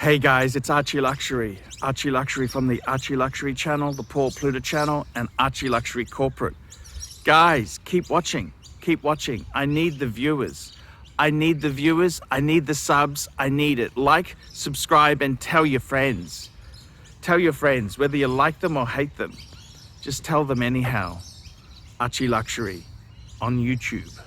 Hey guys, it's Archie Luxury. Archie Luxury from the Archie Luxury channel, the Paul Pluta channel, and Archie Luxury Corporate. Guys, keep watching. Keep watching. I need the viewers. I need the viewers. I need the subs. I need it. Like, subscribe, and tell your friends. Tell your friends, whether you like them or hate them. Just tell them anyhow. Archie Luxury on YouTube.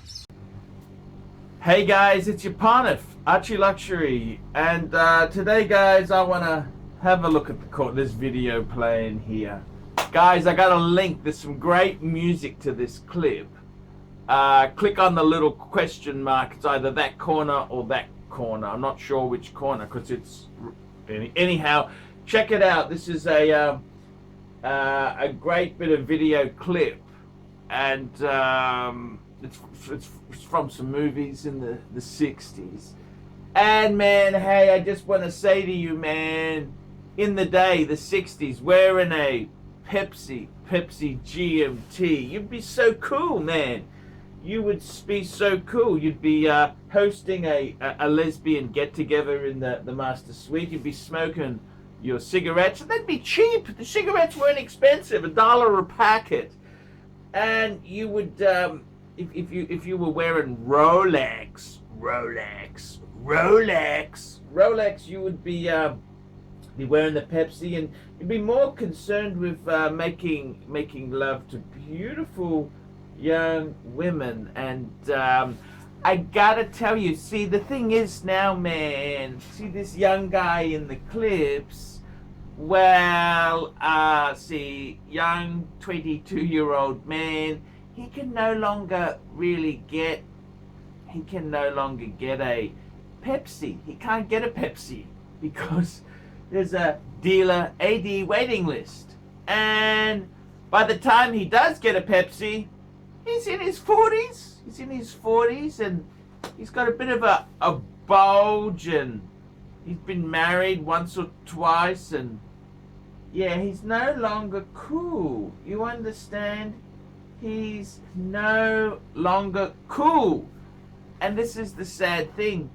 Hey guys, it's your Parnif, Archie Luxury, and today guys I want to have a look at this video playing here. Guys, I got a link. There's some great music to this clip. Click on the little question mark. It's either that corner or that corner. I'm not sure which corner because it's anyhow. Check it out. This is a great bit of video clip, and it's from some movies in the 60s. And man, hey, I just want to say to you, man, in the day, the 60s, wearing a Pepsi GMT, you'd be so cool, man. You would be so cool. You'd be hosting a lesbian get-together in the master suite. You'd be smoking your cigarettes, and they'd be cheap. The cigarettes weren't expensive, $1 a packet. And you would, if you were wearing Rolex, you would be wearing the Pepsi, and you'd be more concerned with making love to beautiful young women. And I gotta tell you, see, the thing is now, man, see this young guy in the clips. Well, see, young 22-year-old man, he can no longer get a Pepsi. He can't get a Pepsi because there's a dealer AD waiting list. And by the time he does get a Pepsi, he's in his 40s. And he's got a bit of a bulge, and he's been married once or twice, and yeah, he's no longer cool. You understand? He's no longer cool. And this is the sad thing.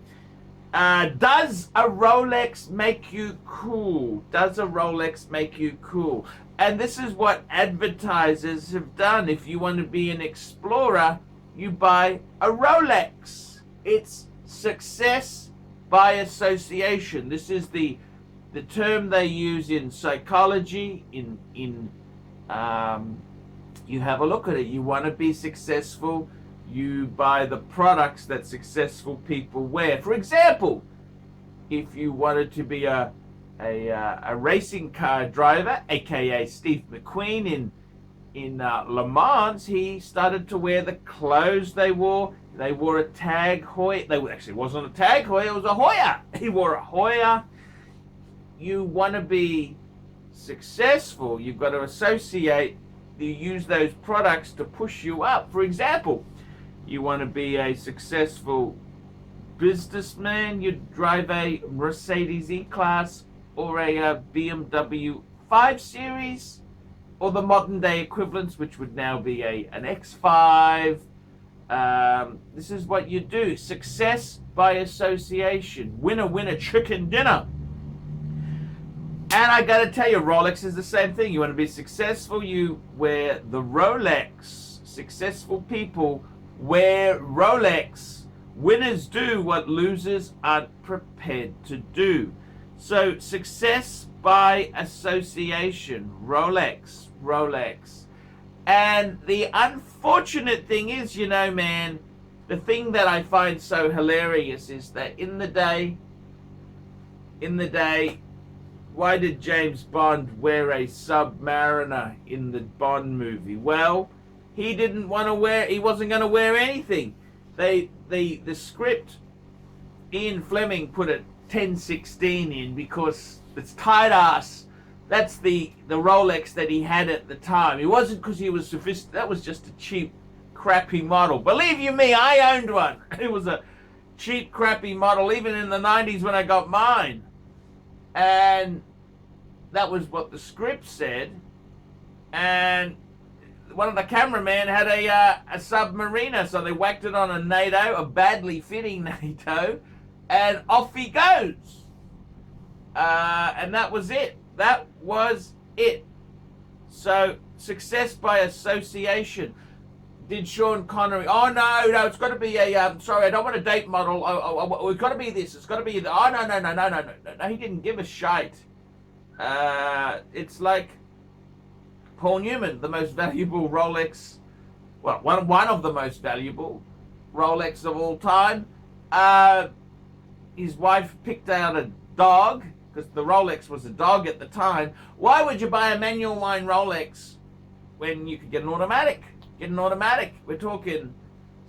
Does a Rolex make you cool? Does a Rolex make you cool? And this is what advertisers have done. If you want to be an explorer, you buy a Rolex. It's success by association. This is the term they use in psychology. You have a look at it. You want to be successful, you buy the products that successful people wear. For example, if you wanted to be a racing car driver, aka Steve McQueen in Le Mans, he started to wear the clothes they wore. They wore a Tag Heuer. Actually, it wasn't a Tag Heuer, it was a Heuer. He wore a Heuer. You want to be successful, you've got to associate. You use those products to push you up. For example, you want to be a successful businessman, you drive a Mercedes E-Class or a BMW 5 Series, or the modern day equivalents, which would now be an X5. This is what you do. Success by association. Winner, winner, chicken dinner. And I gotta tell you, Rolex is the same thing. You want to be successful, you wear the Rolex. Successful people wear Rolex. Winners do what losers aren't prepared to do. So success by association. Rolex. And the unfortunate thing is, you know, man, the thing that I find so hilarious is that in the day, why did James Bond wear a Submariner in the Bond movie? Well, he wasn't going to wear anything. The script, Ian Fleming put a 1016 in because it's tight ass. That's the Rolex that he had at the time. It wasn't because he was sophisticated. That was just a cheap, crappy model. Believe you me, I owned one. It was a cheap, crappy model, even in the 90s when I got mine. And that was what the script said. And one of the cameramen had a Submariner, so they whacked it on a NATO, a badly fitting NATO, and off he goes. And that was it. That was it. So, success by association. Did Sean Connery? Oh no, it's got to be a. Sorry, I don't want a date model. It's got to be this. It's got to be. Oh no. He didn't give a shite. It's like Paul Newman, the most valuable Rolex. Well, one of the most valuable Rolex of all time. His wife picked out a dog because the Rolex was a dog at the time. Why would you buy a manual line Rolex when you could get an automatic? We're talking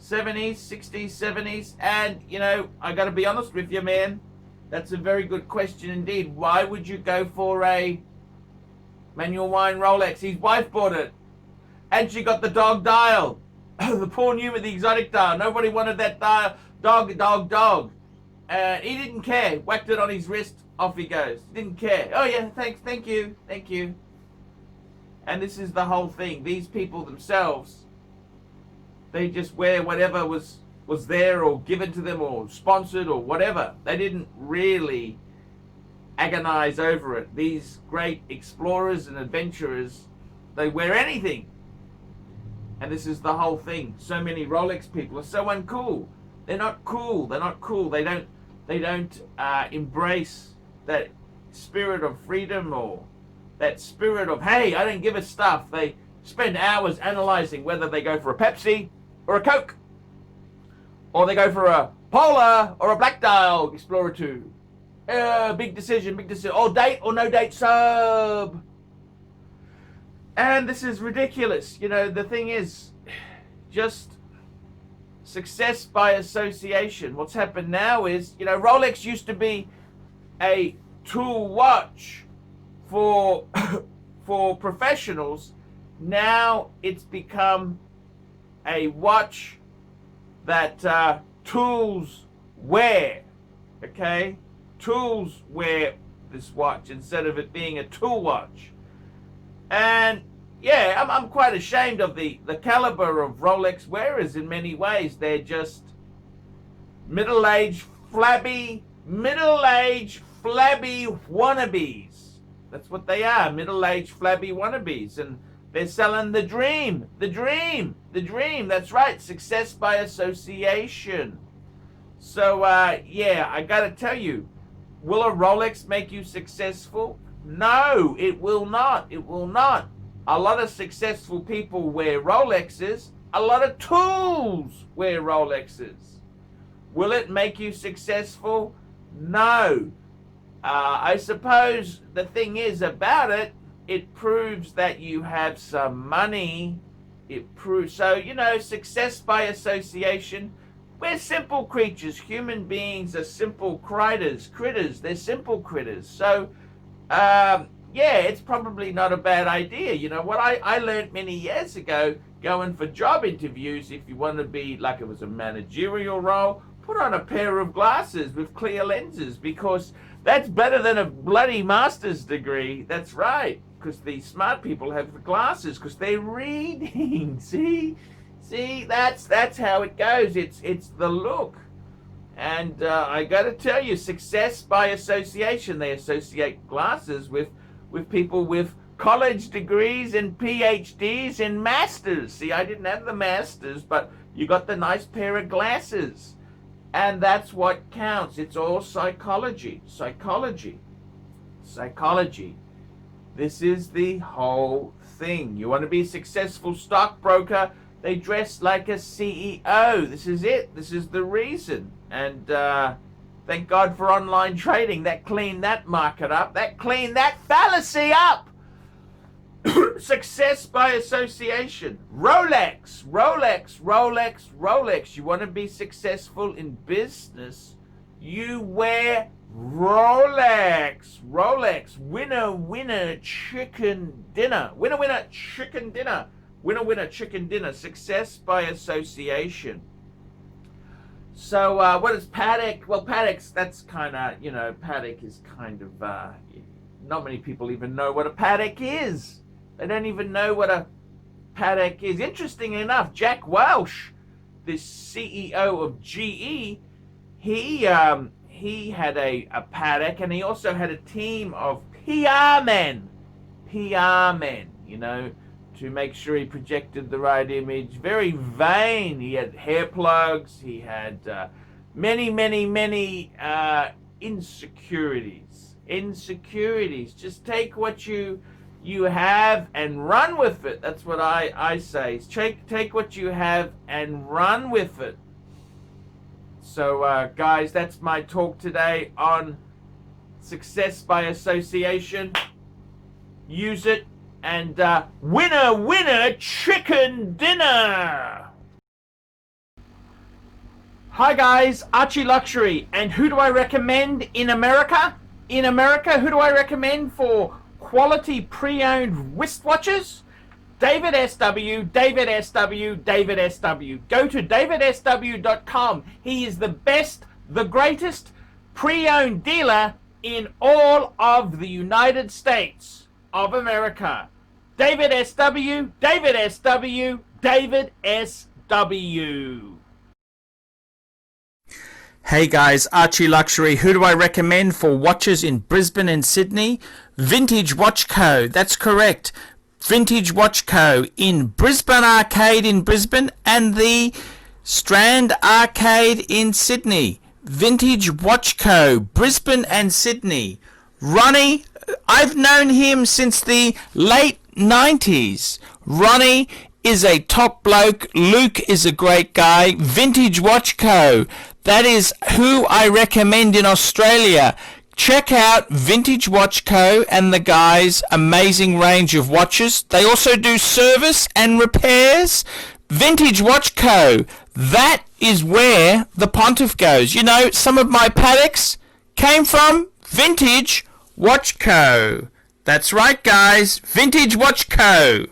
70s, 60s, 70s. And, I got to be honest with you, man. That's a very good question indeed. Why would you go for a manual line Rolex? His wife bought it. And she got the dog dial. The Paul Newman, the exotic dial. Nobody wanted that dial. Dog. He didn't care. Whacked it on his wrist. Off he goes. Didn't care. Oh, yeah, thanks. Thank you. And this is the whole thing. These people themselves, they just wear whatever was there or given to them or sponsored or whatever. They didn't really agonize over it. These great explorers and adventurers, they wear anything. And this is the whole thing. So many Rolex people are so uncool. They're not cool. They don't embrace that spirit of freedom or that spirit of, hey, I don't give a stuff. They spend hours analyzing whether they go for a Pepsi or a Coke, or they go for a Polar or a Black Dial Explorer 2. Big decision. Or date or no date sub. And this is ridiculous. The thing is, just success by association. What's happened now is, Rolex used to be a tool watch for professionals. Now it's become a watch that tools wear. Okay? Tools wear this watch instead of it being a tool watch. And yeah, I'm quite ashamed of the caliber of Rolex wearers in many ways. They're just middle-aged, flabby wannabes. That's what they are, middle-aged, flabby wannabes. And they're selling the dream. That's right, success by association. So, yeah, I gotta tell you, will a Rolex make you successful? No, it will not. A lot of successful people wear Rolexes. A lot of tools wear Rolexes. Will it make you successful? No. I suppose the thing is about it, it proves that you have some money. It proves, so, success by association. We're simple creatures. Human beings are simple critters. They're simple critters. So, yeah, it's probably not a bad idea. What I learned many years ago, going for job interviews, if you want to be, like it was a managerial role, put on a pair of glasses with clear lenses, because that's better than a bloody master's degree. That's right, because the smart people have the glasses, because they're reading. See, that's how it goes. It's the look. And I got to tell you, success by association. They associate glasses with people with college degrees and PhDs and masters. See, I didn't have the masters, but you got the nice pair of glasses. And that's what counts. It's all psychology. This is the whole thing. You want to be a successful stockbroker, they dress like a CEO. This is it. This is the reason. And thank God for online trading. That cleaned that market up. That cleaned that fallacy up. Success by association. Rolex. You want to be successful in business, you wear Rolex. Winner chicken dinner. Winner chicken dinner. Success by association. So what is Patek? Well, Patek's, that's kind of, Patek is kind of, not many people even know what a Patek is. They don't even know what a Patek is. Interesting enough, Jack Welch, the CEO of GE, he had a paddock, and he also had a team of PR men, you know, to make sure he projected the right image. Very vain. He had hair plugs. He had many insecurities. Just take what you have and run with it. That's what I say. Take what you have and run with it. So guys, that's my talk today on success by association. Use it, and winner chicken dinner. Hi guys, Archie Luxury. And who do I recommend in America? In America, who do I recommend for quality pre-owned wristwatches? David SW. Go to davidsw.com. He is the best, the greatest pre-owned dealer in all of the United States of America. David SW. Hey guys, Archie Luxury. Who do I recommend for watches in Brisbane and Sydney? Vintage Watch Co. That's correct. Vintage Watch Co. in Brisbane Arcade in Brisbane and the Strand Arcade in Sydney. Vintage Watch Co. Brisbane and Sydney. Ronnie, I've known him since the late 90s. Ronnie is a top bloke. Luke is a great guy. Vintage Watch Co. That is who I recommend in Australia. Check out Vintage Watch Co. and the guys' amazing range of watches. They also do service and repairs. Vintage Watch Co. That is where the Pontiff goes. You know, some of my paddocks came from Vintage Watch Co. That's right, guys. Vintage Watch Co.